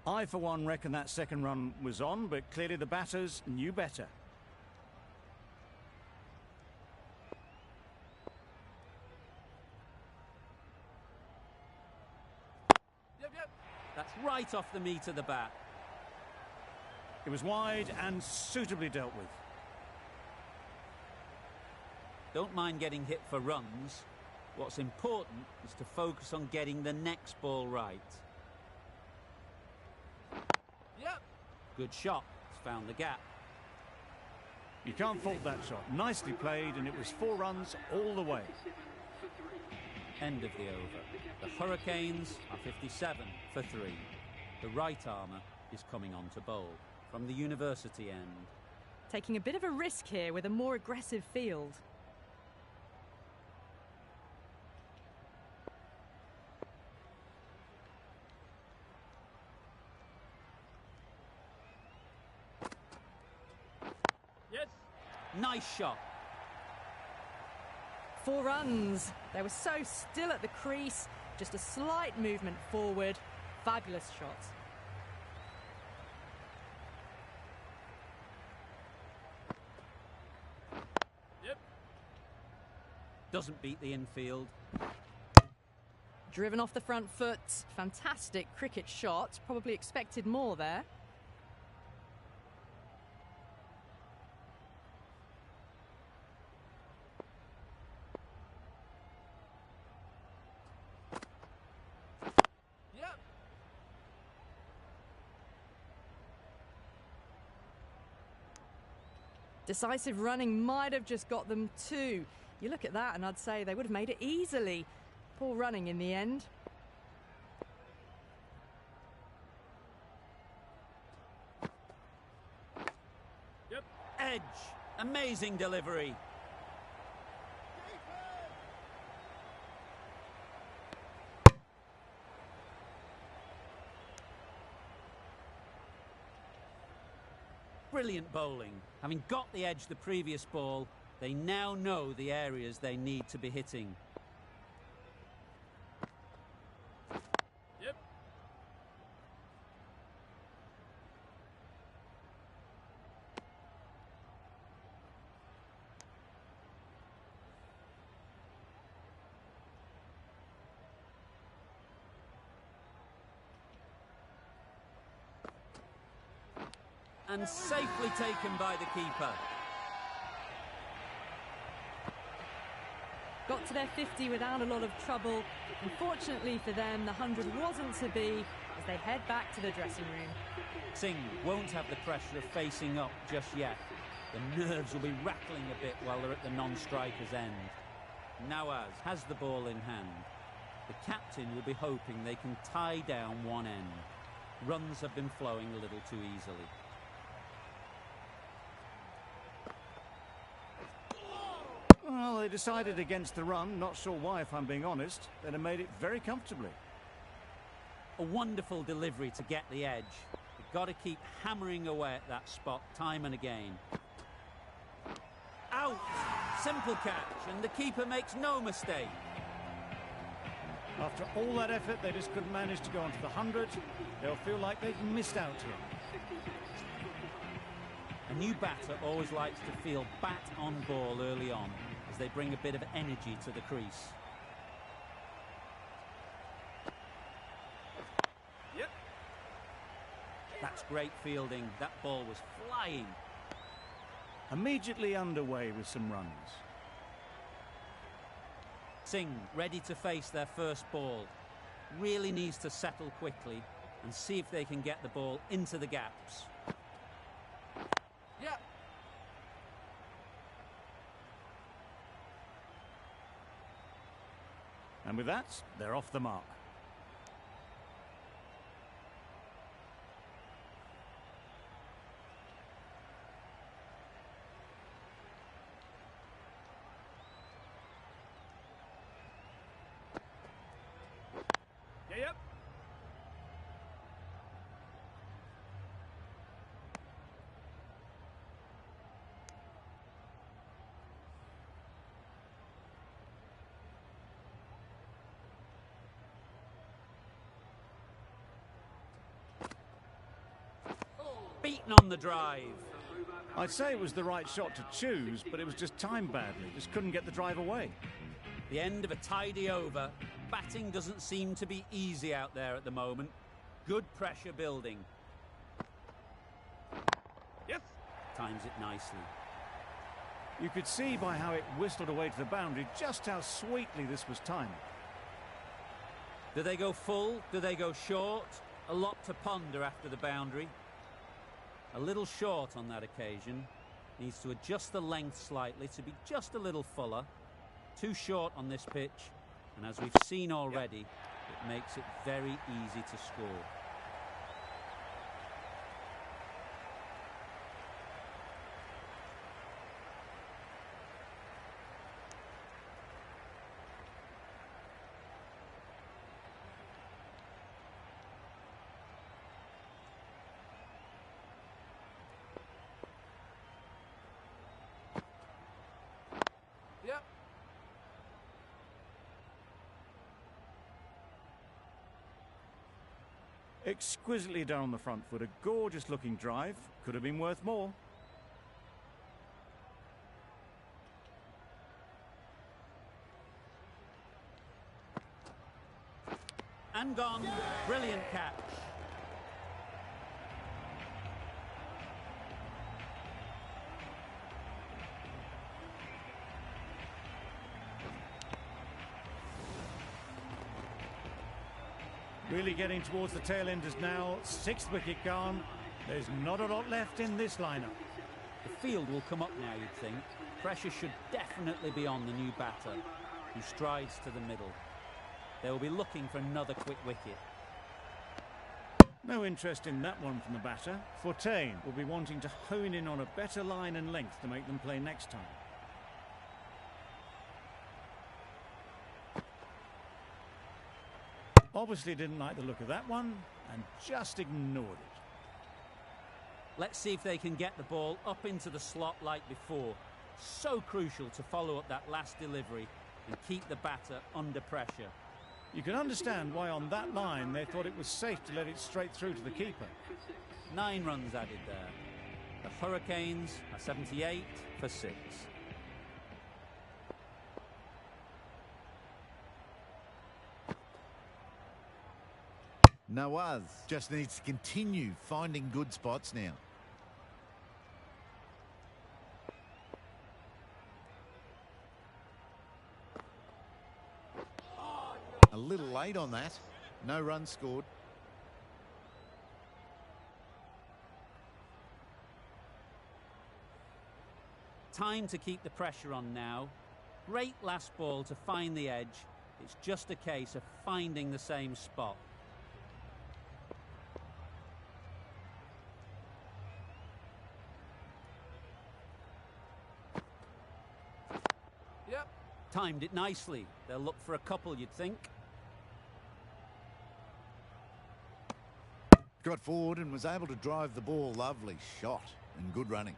I, for one, reckon that second run was on, but clearly the batters knew better. Yep. That's right off the meat of the bat. It was wide and suitably dealt with. Don't mind getting hit for runs. What's important is to focus on getting the next ball right. Yep. Good shot. It's found the gap. You can't fault that shot. Nicely played, and it was 4 runs all the way. End of the over. The Hurricanes are 57 for 3. The right armour is coming on to bowl from the university end. Taking a bit of a risk here with a more aggressive field. Yes. Nice shot. 4 runs. They were so still at the crease. Just a slight movement forward. Fabulous shot. Doesn't beat the infield. Driven off the front foot. Fantastic cricket shot. Probably expected more there. Yep. Decisive running might have just got them two. You look at that and I'd say they would have made it easily. Poor running in the end. Yep. Edge. Amazing delivery. Brilliant bowling. Having got the edge the previous ball, they now know the areas they need to be hitting. Yep. And safely taken by the keeper. Got to their 50 without a lot of trouble. Unfortunately for them, the 100 wasn't to be as they head back to the dressing room. Singh won't have the pressure of facing up just yet. The nerves will be rattling a bit while they're at the non-striker's end. Nawaz has the ball in hand. The captain will be hoping they can tie down one end. Runs have been flowing a little too easily. Well, they decided against the run. Not sure why, if I'm being honest. They'd have made it very comfortably. A wonderful delivery to get the edge. They've got to keep hammering away at that spot time and again. Out! Simple catch, and the keeper makes no mistake. After all that effort, they just couldn't manage to go onto the 100. They'll feel like they've missed out here. A new batter always likes to feel bat on ball early on, as they bring a bit of energy to the crease. Yep. That's great fielding. That ball was flying. Immediately underway with some runs. Singh ready to face their first ball. Really needs to settle quickly and see if they can get the ball into the gaps. Yep. And with that, they're off the mark. Yep. Beaten on the drive. I'd say it was the right shot to choose, but it was just timed badly. Just couldn't get the drive away. The end of a tidy over. Batting doesn't seem to be easy out there at the moment. Good pressure building. Yes. Times it nicely. You could see by how it whistled away to the boundary just how sweetly this was timed. Do they go full? Do they go short? A lot to ponder after the boundary. A little short on that occasion. Needs to adjust the length slightly to be just a little fuller. Too short on this pitch. And as we've seen already, it makes it very easy to score. Yep. Exquisitely done on the front foot. A gorgeous looking drive. Could have been worth more. And gone. Brilliant catch. Really getting towards the tail enders now. 6th wicket gone. There's not a lot left in this lineup. The field will come up now, you'd think. Pressure should definitely be on the new batter, who strides to the middle. They will be looking for another quick wicket. No interest in that one from the batter. Fortain will be wanting to hone in on a better line and length to make them play next time. Obviously didn't like the look of that one and just ignored it. Let's see if they can get the ball up into the slot like before. So crucial to follow up that last delivery and keep the batter under pressure. You can understand why on that line they thought it was safe to let it straight through to the keeper. 9 runs added there. The Hurricanes are 78 for 6. Nawaz just needs to continue finding good spots now. A little late on that. No runs scored. Time to keep the pressure on now. Great last ball to find the edge. It's just a case of finding the same spot. Yep. Timed it nicely. They'll look for a couple, you'd think. Got forward and was able to drive the ball. Lovely shot and good running.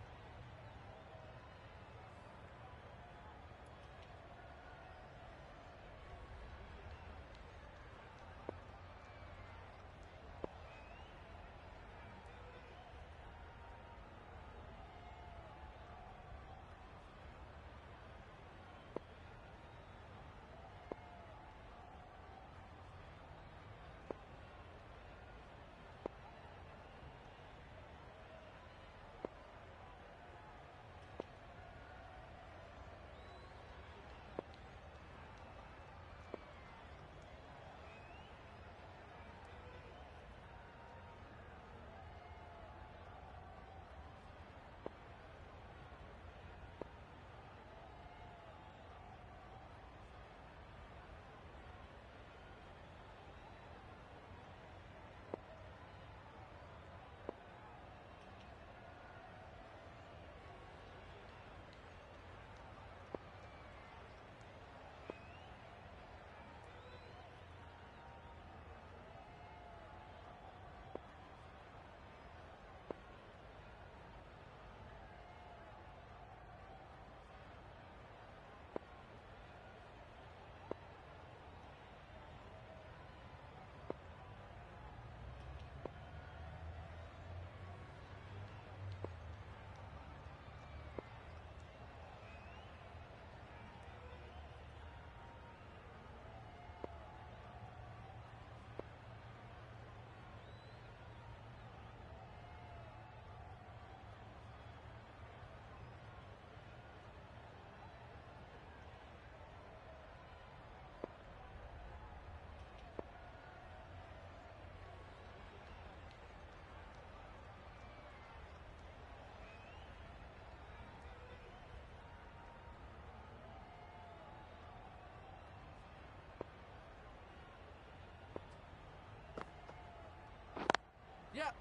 Yep.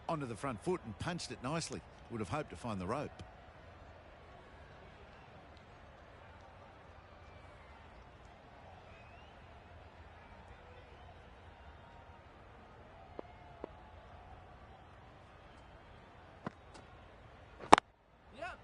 Onto the front foot and punched it nicely. Would have hoped to find the rope. Yep.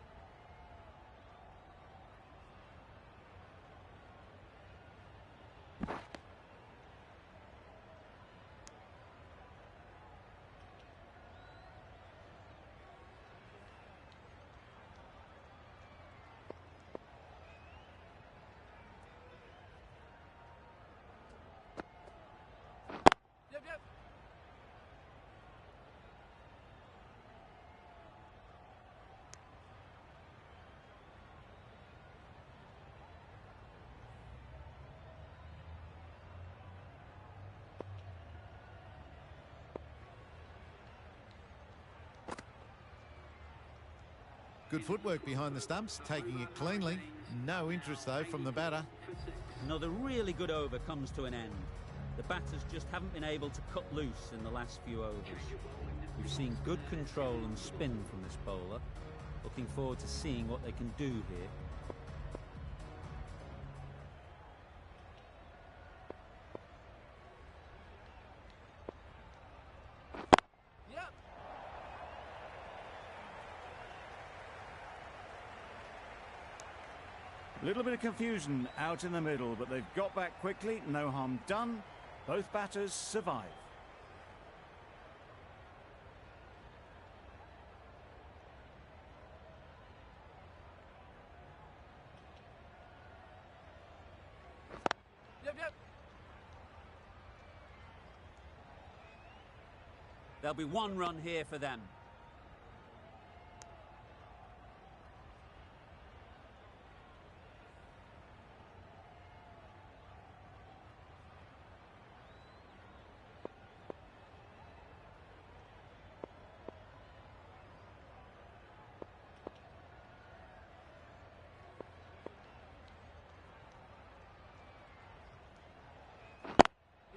Good footwork behind the stumps, taking it cleanly. No interest, though, from the batter. Another really good over comes to an end. The batters just haven't been able to cut loose in the last few overs. We've seen good control and spin from this bowler. Looking forward to seeing what they can do here. Yep. A little bit of confusion out in the middle, but they've got back quickly. No harm done. Both batters survive. Yep. There'll be one run here for them.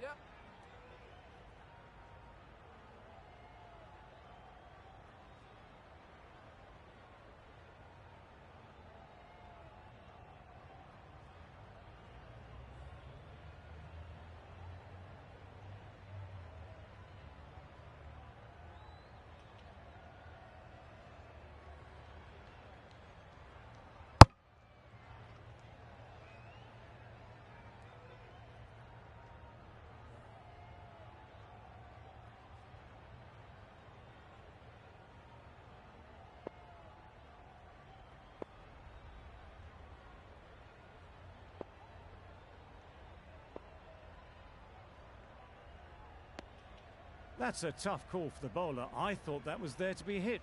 Yep. That's a tough call for the bowler. I thought that was there to be hit.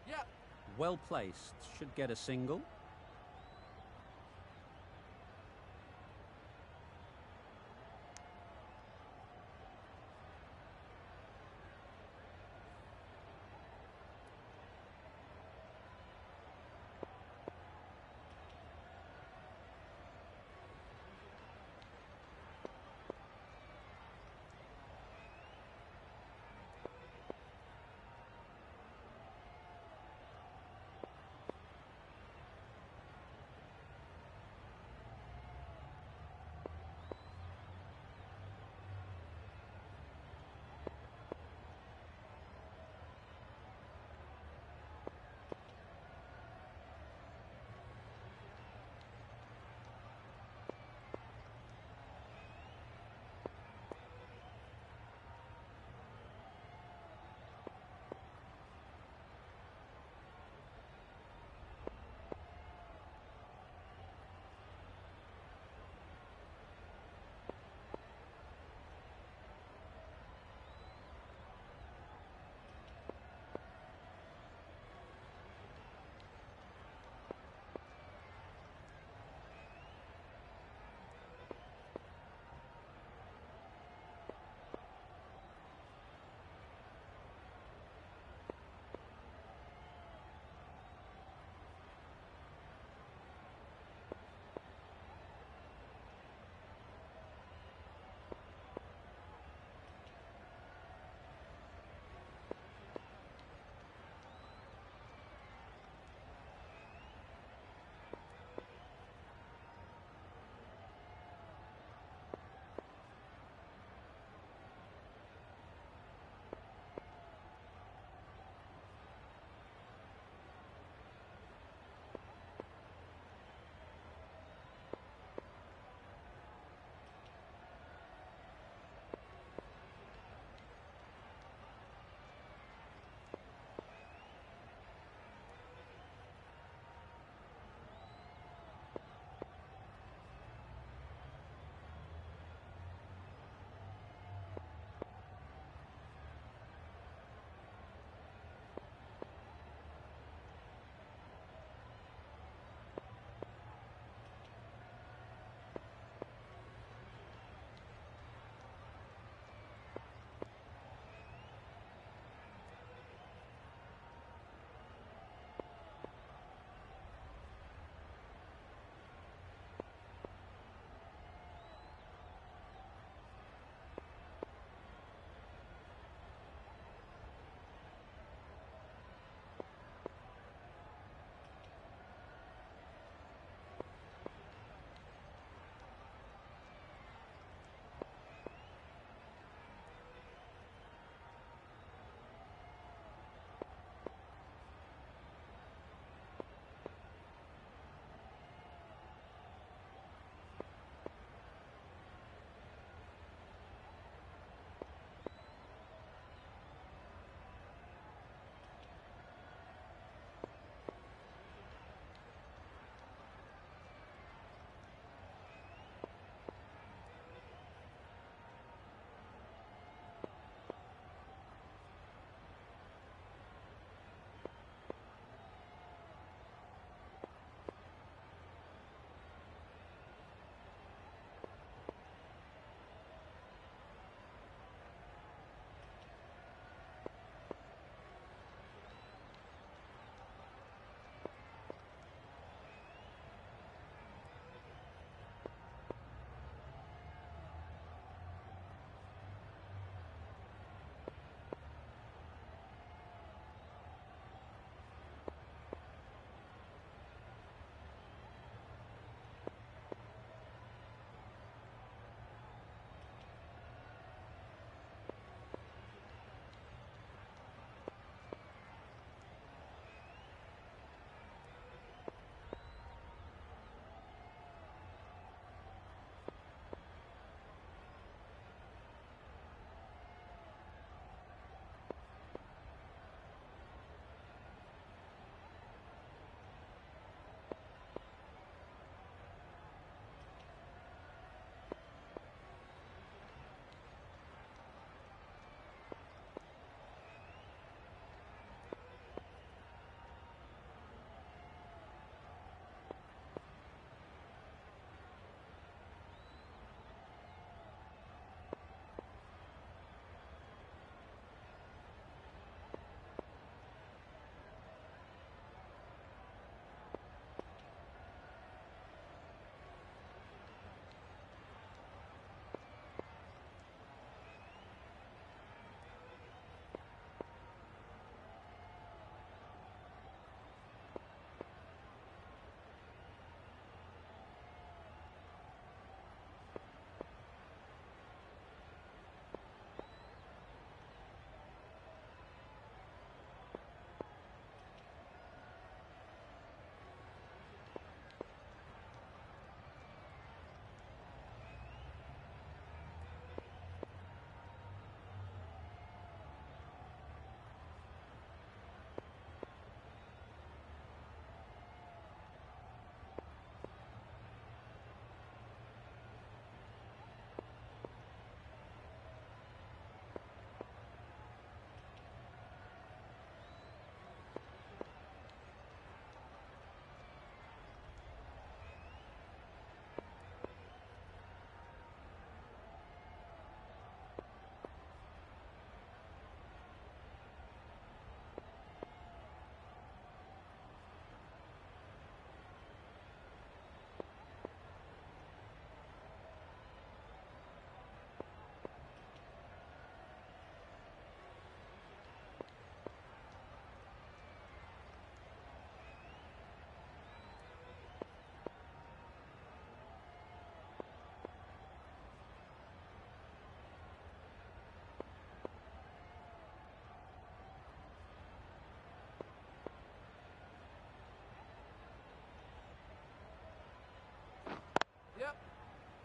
Yep. Well placed. Should get a single.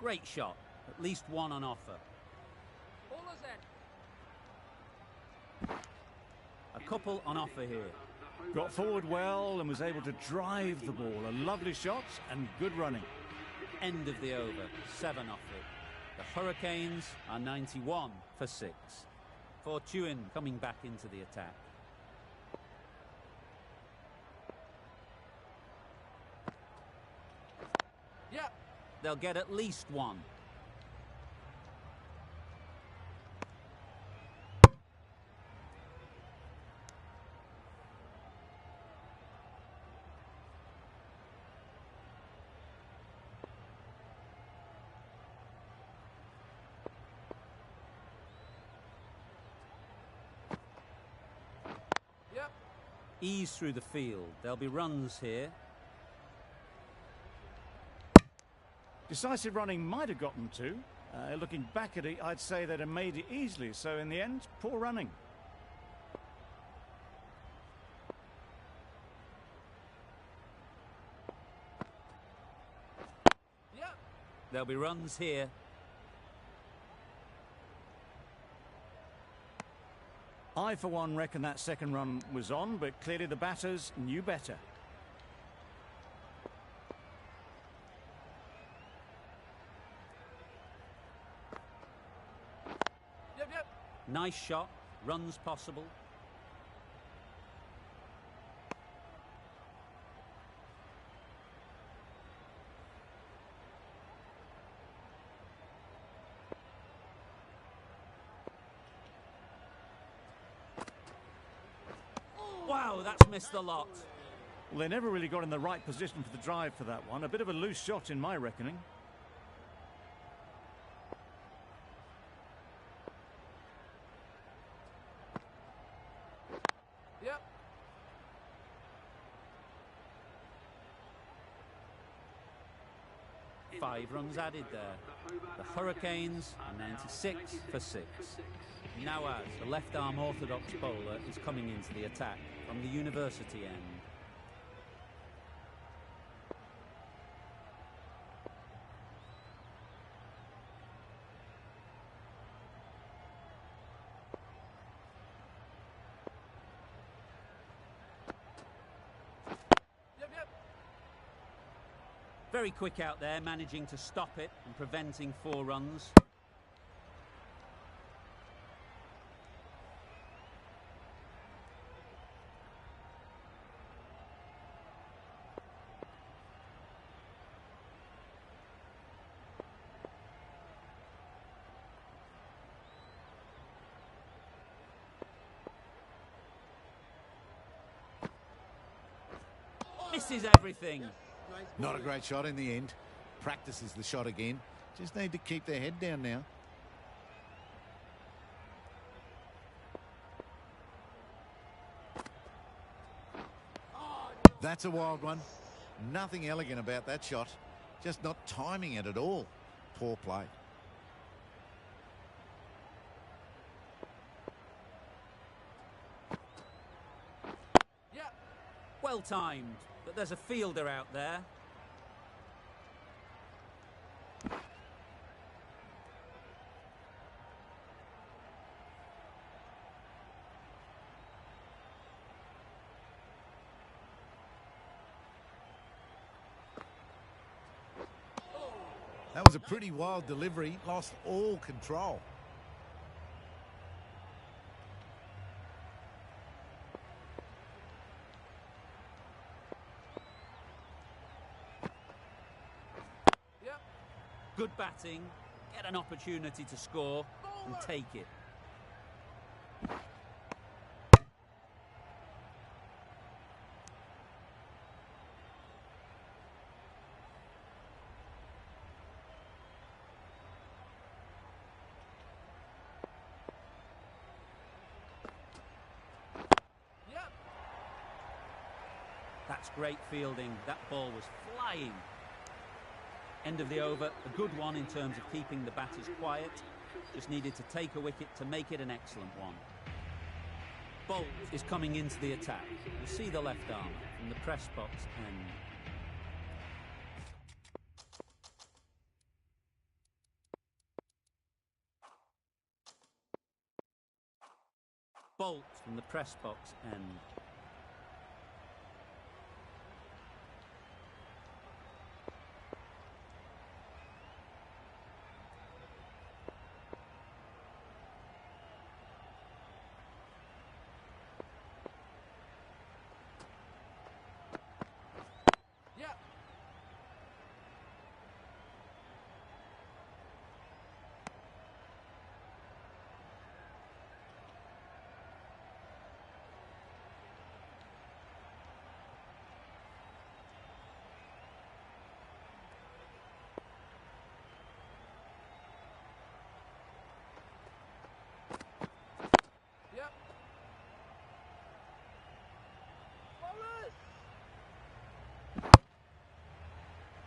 Great shot. At least one on offer. Bowler's end. A couple on offer here. Got forward well and was able to drive the ball. A lovely shot and good running. End of the over. 7 off it. The Hurricanes are 91 for 6. Fortune coming back into the attack. Yeah. They'll get at least one. Yep. Ease through the field. There'll be runs here. Decisive running might have gotten two. Looking back at it, I'd say they'd have made it easily. So in the end, poor running. Yep. There'll be runs here. I, for one, reckon that second run was on, but clearly the batters knew better. Yep. Yep. Nice shot. Runs possible. Wow, that's missed the lot. Well, they never really got in the right position for the drive for that one. A bit of a loose shot in my reckoning. Yep. 5 runs added there. The Hurricanes are 96 for 6. Nawaz, the left-arm orthodox bowler, is coming into the attack from the university end. Yep. Yep. Very quick out there, managing to stop it and preventing 4 runs. Misses everything. Not a great shot in the end. Practices the shot again. Just need to keep their head down now. That's a wild one. Nothing elegant about that shot. Just not timing it at all. Poor play. Yep. Well timed, but there's a fielder out there. That was a pretty wild delivery. Lost all control. Yep. Good batting, get an opportunity to score and take it. Yep. That's great fielding. That ball was flying. End of the over. A good one in terms of keeping the batters quiet. Just needed to take a wicket to make it an excellent one. Bolt is coming into the attack. You see the left arm from the press box end. bolt from the press box end. Yep. Yep. Bowlers!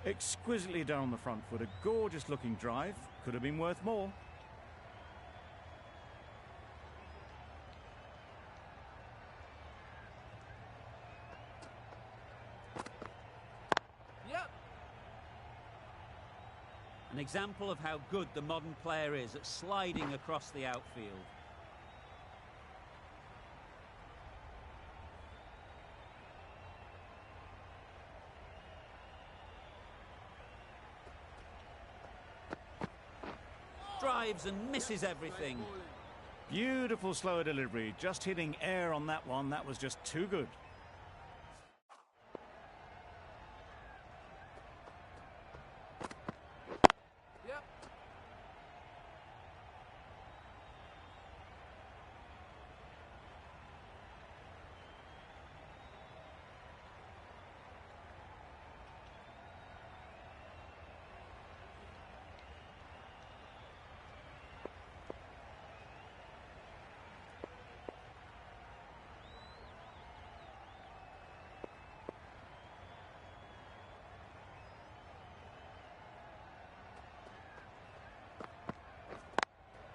Exquisitely done on the front foot. A gorgeous looking drive. Could have been worth more. Yep. An example of how good the modern player is at sliding across the outfield. Drives and misses everything. Beautiful slower delivery. Just hitting air on that one. That was just too good. Yep.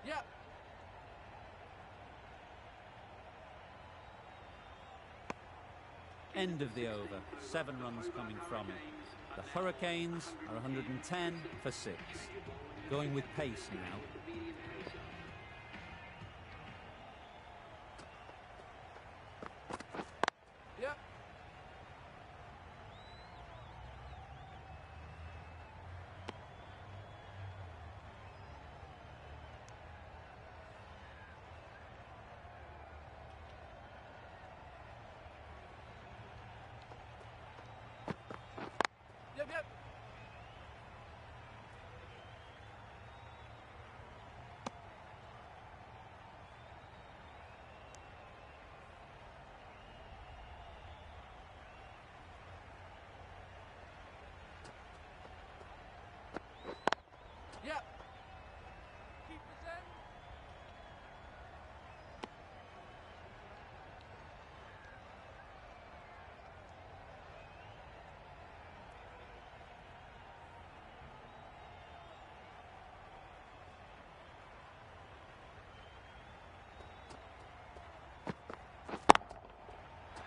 Yep. End of the over. 7 runs coming from it. The Hurricanes are 110 for 6. Going with pace now. Yep. Yep, yep. Yep. Keep this in.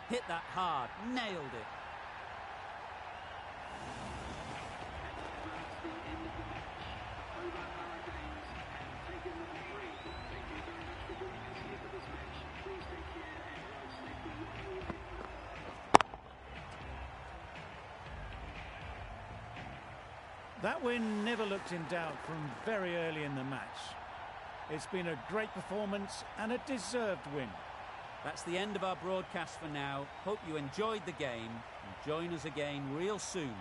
Hit that hard. Nailed it. That win never looked in doubt from very early in the match. It's been a great performance and a deserved win. That's the end of our broadcast for now. Hope you enjoyed the game and join us again real soon